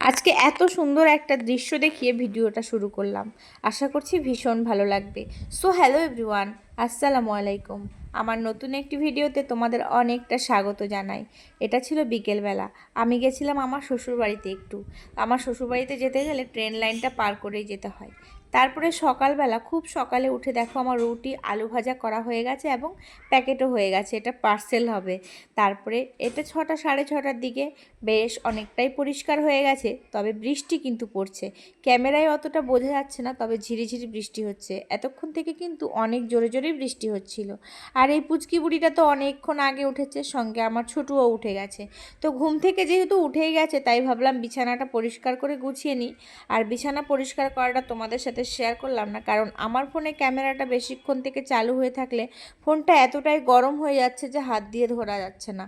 আজকে এত সুন্দর একটা দৃশ্য দেখিয়ে ভিডিওটা শুরু করলাম। আশা করছি ভীষণ ভালো লাগবে। সো হ্যালো এভরিওয়ান, আসসালামু আলাইকুম। আমার নতুন একটি ভিডিওতে তোমাদের অনেকটা স্বাগত জানাই। এটা ছিল বিকেলবেলা। আমি গেছিলাম আমার শ্বশুরবাড়িতে একটু। আমার শ্বশুরবাড়িতে যেতে গেলে ট্রেন লাইনটা পার করেই যেতে হয়। তারপরে সকালবেলা খুব সকালে উঠে দেখো আমার রুটি আলু ভাজা করা হয়ে গেছে এবং প্যাকেটও হয়ে গেছে, এটা পার্সেল হবে। তারপরে এটা 6টা সাড়ে 6টার দিকে বেশ অনেকটাই পরিষ্কার হয়ে গেছে, তবে বৃষ্টি কিন্তু পড়ছে। ক্যামেরায় অতটা বোঝা যাচ্ছে না, তবে ঝিরিঝিরি বৃষ্টি হচ্ছে। এতক্ষণ থেকে কিন্তু অনেক জোরে জোরেই বৃষ্টি হচ্ছিল। আর এই পুচকি বুড়িটা তো অনেকক্ষণ আগে উঠেছে, সঙ্গে আমার ছোটুও উঠে গেছে। তো ঘুম থেকে যেহেতু উঠেই গেছে, তাই ভাবলাম বিছানাটা পরিষ্কার করে গুছিয়ে নিই। আর বিছানা পরিষ্কার করাটা তোমাদের সাথে শেয়ার করলাম না, কারণ আমার ফোনে ক্যামেরাটা বেশিক্ষণ থেকে চালু হয়ে থাকলে ফোনটা এতটাই গরম হয়ে যাচ্ছে যে হাত দিয়ে ধরা যাচ্ছে না।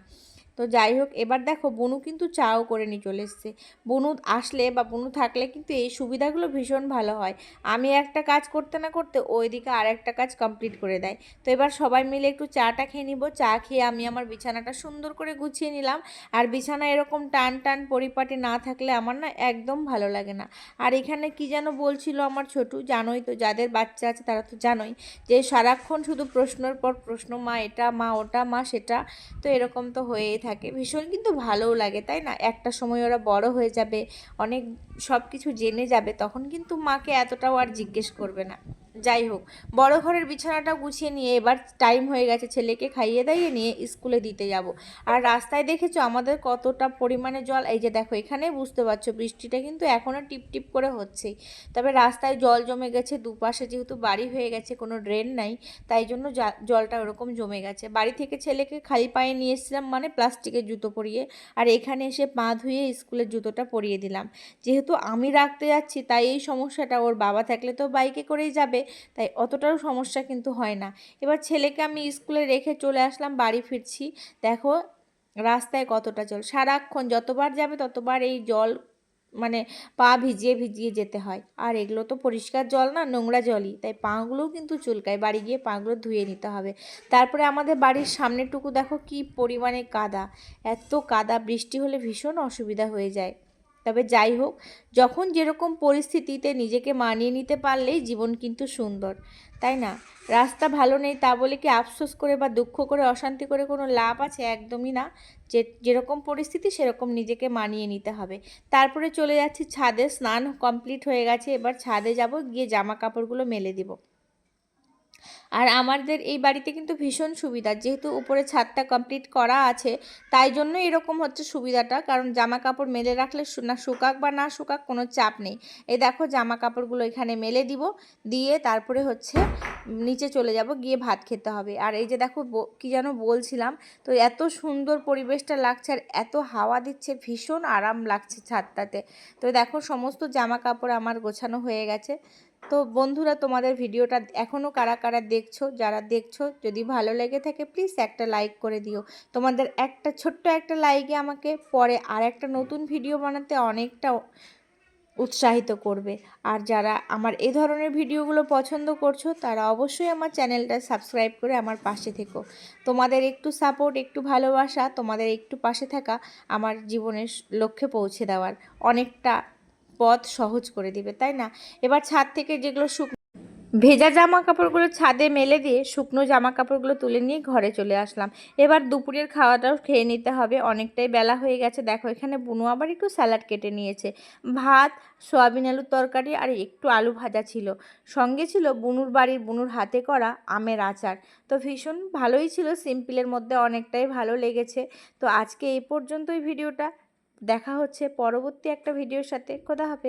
তো যাই হোক, এবার দেখো বুনু কিন্তু চাও করে নিয়ে চলে এসছে। বুনু আসলে বা বুনু থাকলে কিন্তু এই সুবিধাগুলো ভীষণ ভালো হয়। আমি একটা কাজ করতে না করতে ওইদিকে আর একটা কাজ কমপ্লিট করে দেয়। তো এবার সবাই মিলে একটু চাটা খেয়ে নিব। চা খেয়ে আমি আমার বিছানাটা সুন্দর করে গুছিয়ে নিলাম। আর বিছানা এরকম টান টান পরিপাটি না থাকলে আমার না একদম ভালো লাগে না। আর এখানে কি যেন বলছিল আমার ছোটু, জানোই তো, যাদের বাচ্চা আছে তারা তো জানোই যে সারাক্ষণ শুধু প্রশ্নের পর প্রশ্ন, মা এটা, মা ওটা, মা সেটা। তো এরকম তো হয়েই থাকে, ভীষণ কিন্তু ভালোও লাগে, তাই না? একটা সময় ওরা বড় হয়ে যাবে, অনেক সব কিছু জেনে যাবে, তখন কিন্তু মাকে এতটাও আর জিজ্ঞেস করবে না। যাই হোক, বড় ঘরের বিছানাটা গুছিয়ে নিয়ে এবার টাইম হয়ে গেছে ছেলেকে খাইয়ে দাইয়ে নিয়ে স্কুলে দিতে যাব। আর রাস্তায় দেখেছো আমাদের কতটা পরিমাণে জল, এই যে দেখো এখানে বুঝতে পারছো বৃষ্টিটা কিন্তু এখনও টিপ টিপ করে হচ্ছেই। তবে রাস্তায় জল জমে গেছে, দুপাশে যেহেতু বাড়ি হয়ে গেছে, কোনো ড্রেন নাই, তাই জন্য জলটা ওরকম জমে গেছে। বাড়ি থেকে ছেলেকে খালি পায়ে নিয়ে এসেছিলাম, মানে প্লাস্টিকের জুতো পরিয়ে, আর এখানে এসে পা ধুয়ে স্কুলের জুতোটা পরিয়ে দিলাম। যেহেতু আমি রাখতে যাচ্ছি, তাই এই সমস্যাটা, ওর বাবা থাকলে তো বাইকে করেই যাবে, তাই অতটাও সমস্যা কিন্তু হয় না। এবার ছেলেকে আমি স্কুলে রেখে চলে আসলাম, বাড়ি ফিরছি। দেখো রাস্তায় কতটা জল, সারাক্ষণ যতবার যাবে ততবার এই জল, মানে পা ভিজিয়ে ভিজিয়ে যেতে হয়। আর এগুলো তো পরিষ্কার জল না, নোংরা জলই, তাই পাগুলোও কিন্তু চুলকায়। বাড়ি গিয়ে পাগুলো ধুয়ে নিতে হবে। তারপরে আমাদের বাড়ির সামনেটুকু দেখো কি পরিমাণে কাদা। এত কাদা, বৃষ্টি হলে ভীষণ অসুবিধা হয়ে যায়। তবে যাই হোক, যখন যেরকম পরিস্থিতিতে নিজেকে মানিয়ে নিতে পারলেই জীবন কিন্তু সুন্দর, তাই না? রাস্তা ভালো নেই তা বলে কি আফসোস করে বা দুঃখ করে অশান্তি করে কোনো লাভ আছে? একদমই না। যেরকম পরিস্থিতি সেরকম নিজেকে মানিয়ে নিতে হবে। তারপরে চলে যাচ্ছি ছাদে, স্নান কমপ্লিট হয়ে গেছে, এবার ছাদে যাব, গিয়ে জামা কাপড়গুলো মেলে দিব। আর আমাদের এই বাড়িতে কিন্তু ভীষণ সুবিধা, যেহেতু উপরে ছাদটা কমপ্লিট করা আছে, তাই জন্য এরকম হচ্ছে সুবিধাটা, কারণ জামা কাপড় মেলে রাখলে না শুকাক বা না শুকাক কোনো চাপ নেই। এই দেখো জামা কাপড়গুলো এখানে মেলে দিব, দিয়ে তারপরে হচ্ছে নিচে চলে যাব, গিয়ে ভাত খেতে হবে। আর এই যে দেখো কি যেন বলছিলাম, তো এত সুন্দর পরিবেশটা লাগছে, আর এত হাওয়া দিচ্ছে, ভীষণ আরাম লাগছে ছাদটাতে। তো দেখো সমস্ত জামা কাপড় আমার গোছানো হয়ে গেছে। তো বন্ধুরা, তোমাদের ভিডিওটা এখনও কারা কারা দেখছো, যারা দেখছো যদি ভালো লেগে থাকে প্লিজ একটা লাইক করে দিও। তোমাদের একটা ছোট্ট একটা লাইকে আমাকে পরে আর একটা নতুন ভিডিও বানাতে অনেকটা উৎসাহিত করবে। আর যারা আমার এই ধরনের ভিডিওগুলো পছন্দ করছো, তারা অবশ্যই আমার চ্যানেলটা সাবস্ক্রাইব করে আমার পাশে থেকো। তোমাদের একটু সাপোর্ট, একটু ভালোবাসা, তোমাদের একটু পাশে থাকা আমার জীবনের লক্ষ্যে পৌঁছে দেওয়ার অনেকটা পথ সহজ করে দিবে, তাই না? এবার ছাদ থেকে যেগুলো ভেজা জামা কাপড়গুলো ছাদে মেলে দিয়ে শুকনো জামা কাপড়গুলো তুলে নিয়ে ঘরে চলে আসলাম। এবার দুপুরের খাওয়াটাও খেয়ে নিতে হবে, অনেকটাই বেলা হয়ে গেছে। দেখো এখানে বুনু আবার একটু স্যালাড কেটে নিয়েছে, ভাত, সয়াবিন আলুর তরকারি আর একটু আলু ভাজা ছিল। সঙ্গে ছিল বুনুর বাড়ির, বুনুর হাতে করা আমের আচার। তো ভীষণ ভালোই ছিল, সিম্পলের মধ্যে অনেকটাই ভালো লেগেছে। তো আজকে এই পর্যন্তই ভিডিওটা। দেখা হচ্ছে পরবর্তী একটা ভিডিওর সাথে। খোদা হাফেজ।